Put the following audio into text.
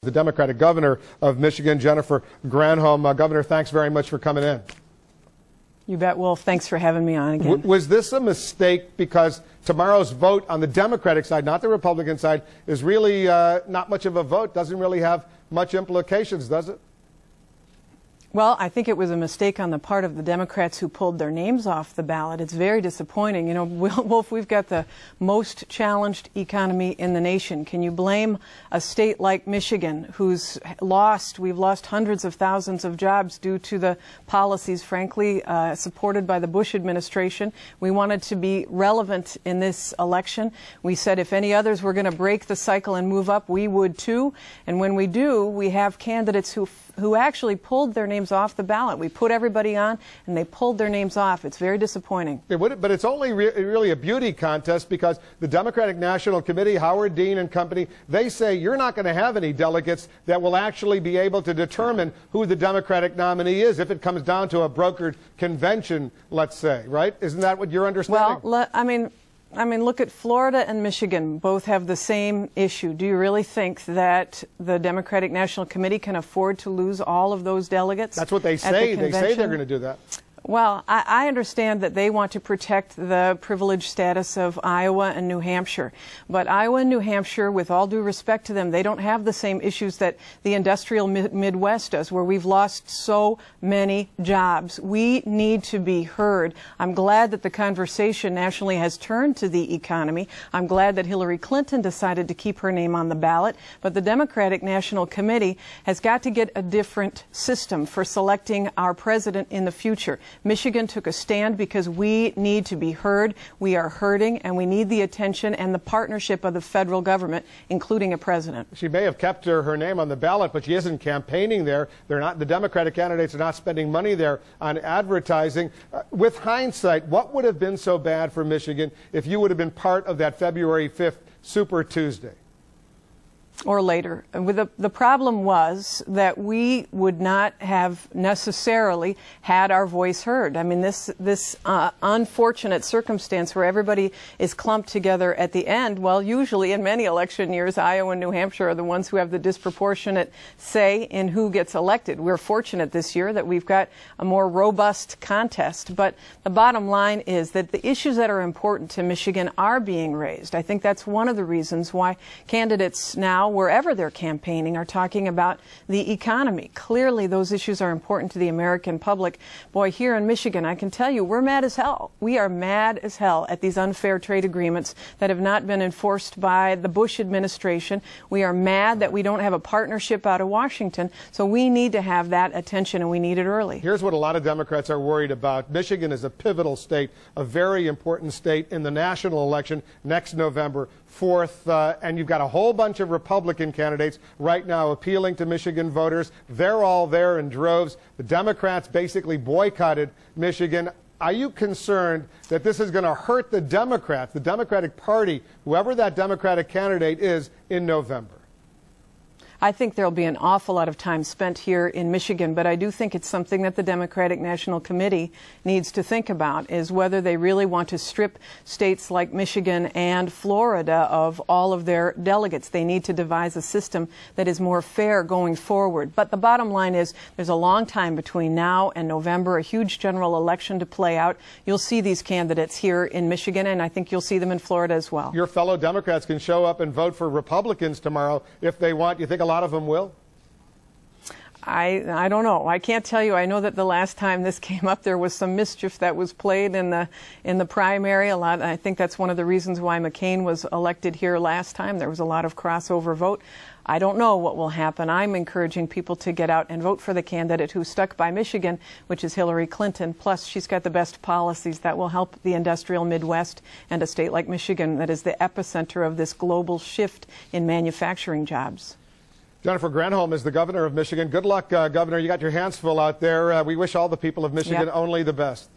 The Democratic governor of Michigan, Jennifer Granholm. Governor, thanks very much for coming in. You bet, Wolf. Thanks for having me on again. Was this a mistake because tomorrow's vote on the Democratic side, not the Republican side, is really not much of a vote, doesn't really have much implications, does it? Well, I think it was a mistake on the part of the Democrats who pulled their names off the ballot. It's very disappointing. You know, Wolf, we've got the most challenged economy in the nation. Can you blame a state like Michigan we've lost hundreds of thousands of jobs due to the policies, frankly, supported by the Bush administration. We wanted to be relevant in this election. We said if any others were going to break the cycle and move up, we would too. And when we do, we have candidates who actually pulled their names off the ballot. We put everybody on, and they pulled their names off. It's very disappointing. But it's only really a beauty contest because the Democratic National Committee, Howard Dean and company, they say you're not going to have any delegates that will actually be able to determine who the Democratic nominee is if it comes down to a brokered convention, let's say, right? Isn't that what you're understanding? Well, I mean, look at Florida and Michigan. Both have the same issue. Do you really think that the Democratic National Committee can afford to lose all of those delegates? That's what they say. They say they're going to do that. Well, I understand that they want to protect the privileged status of Iowa and New Hampshire. But Iowa and New Hampshire, with all due respect to them, they don't have the same issues that the industrial Midwest does, where we've lost so many jobs. We need to be heard. I'm glad that the conversation nationally has turned to the economy. I'm glad that Hillary Clinton decided to keep her name on the ballot. But the Democratic National Committee has got to get a different system for selecting our president in the future. Michigan took a stand because we need to be heard. We are hurting, and we need the attention and the partnership of the federal government, including a president. She may have kept her name on the ballot, but she isn't campaigning there. The Democratic candidates are not spending money there on advertising. With hindsight, what would have been so bad for Michigan if you would have been part of that February 5th Super Tuesday? Or later. The problem was that we would not have necessarily had our voice heard. I mean, this unfortunate circumstance where everybody is clumped together at the end, well, usually in many election years, Iowa and New Hampshire are the ones who have the disproportionate say in who gets elected. We're fortunate this year that we've got a more robust contest. But the bottom line is that the issues that are important to Michigan are being raised. I think that's one of the reasons why candidates now, wherever they're campaigning, are talking about the economy. Clearly, those issues are important to the American public. Boy, here in Michigan, I can tell you, we're mad as hell. We are mad as hell at these unfair trade agreements that have not been enforced by the Bush administration. We are mad that we don't have a partnership out of Washington. So we need to have that attention, and we need it early. Here's what a lot of Democrats are worried about. Michigan is a pivotal state, a very important state in the national election next November 4th, and you've got a whole bunch of Republican candidates right now appealing to Michigan voters. They're all there in droves. The Democrats basically boycotted Michigan. Are you concerned that this is going to hurt the Democrats, the Democratic Party, whoever that Democratic candidate is, in November? I think there'll be an awful lot of time spent here in Michigan, but I do think it's something that the Democratic National Committee needs to think about, is whether they really want to strip states like Michigan and Florida of all of their delegates. They need to devise a system that is more fair going forward. But the bottom line is there's a long time between now and November, a huge general election to play out. You'll see these candidates here in Michigan, and I think you'll see them in Florida as well. Your fellow Democrats can show up and vote for Republicans tomorrow if they want. You think a lot of them will? I don't know. I can't tell you. I know that the last time this came up, there was some mischief that was played in the primary. I think that's one of the reasons why McCain was elected here last time. There was a lot of crossover vote. I don't know what will happen. I'm encouraging people to get out and vote for the candidate who stuck by Michigan, which is Hillary Clinton. Plus, she's got the best policies that will help the industrial Midwest and a state like Michigan that is the epicenter of this global shift in manufacturing jobs. Jennifer Granholm is the governor of Michigan. Good luck, Governor. You got your hands full out there. We wish all the people of Michigan only the best.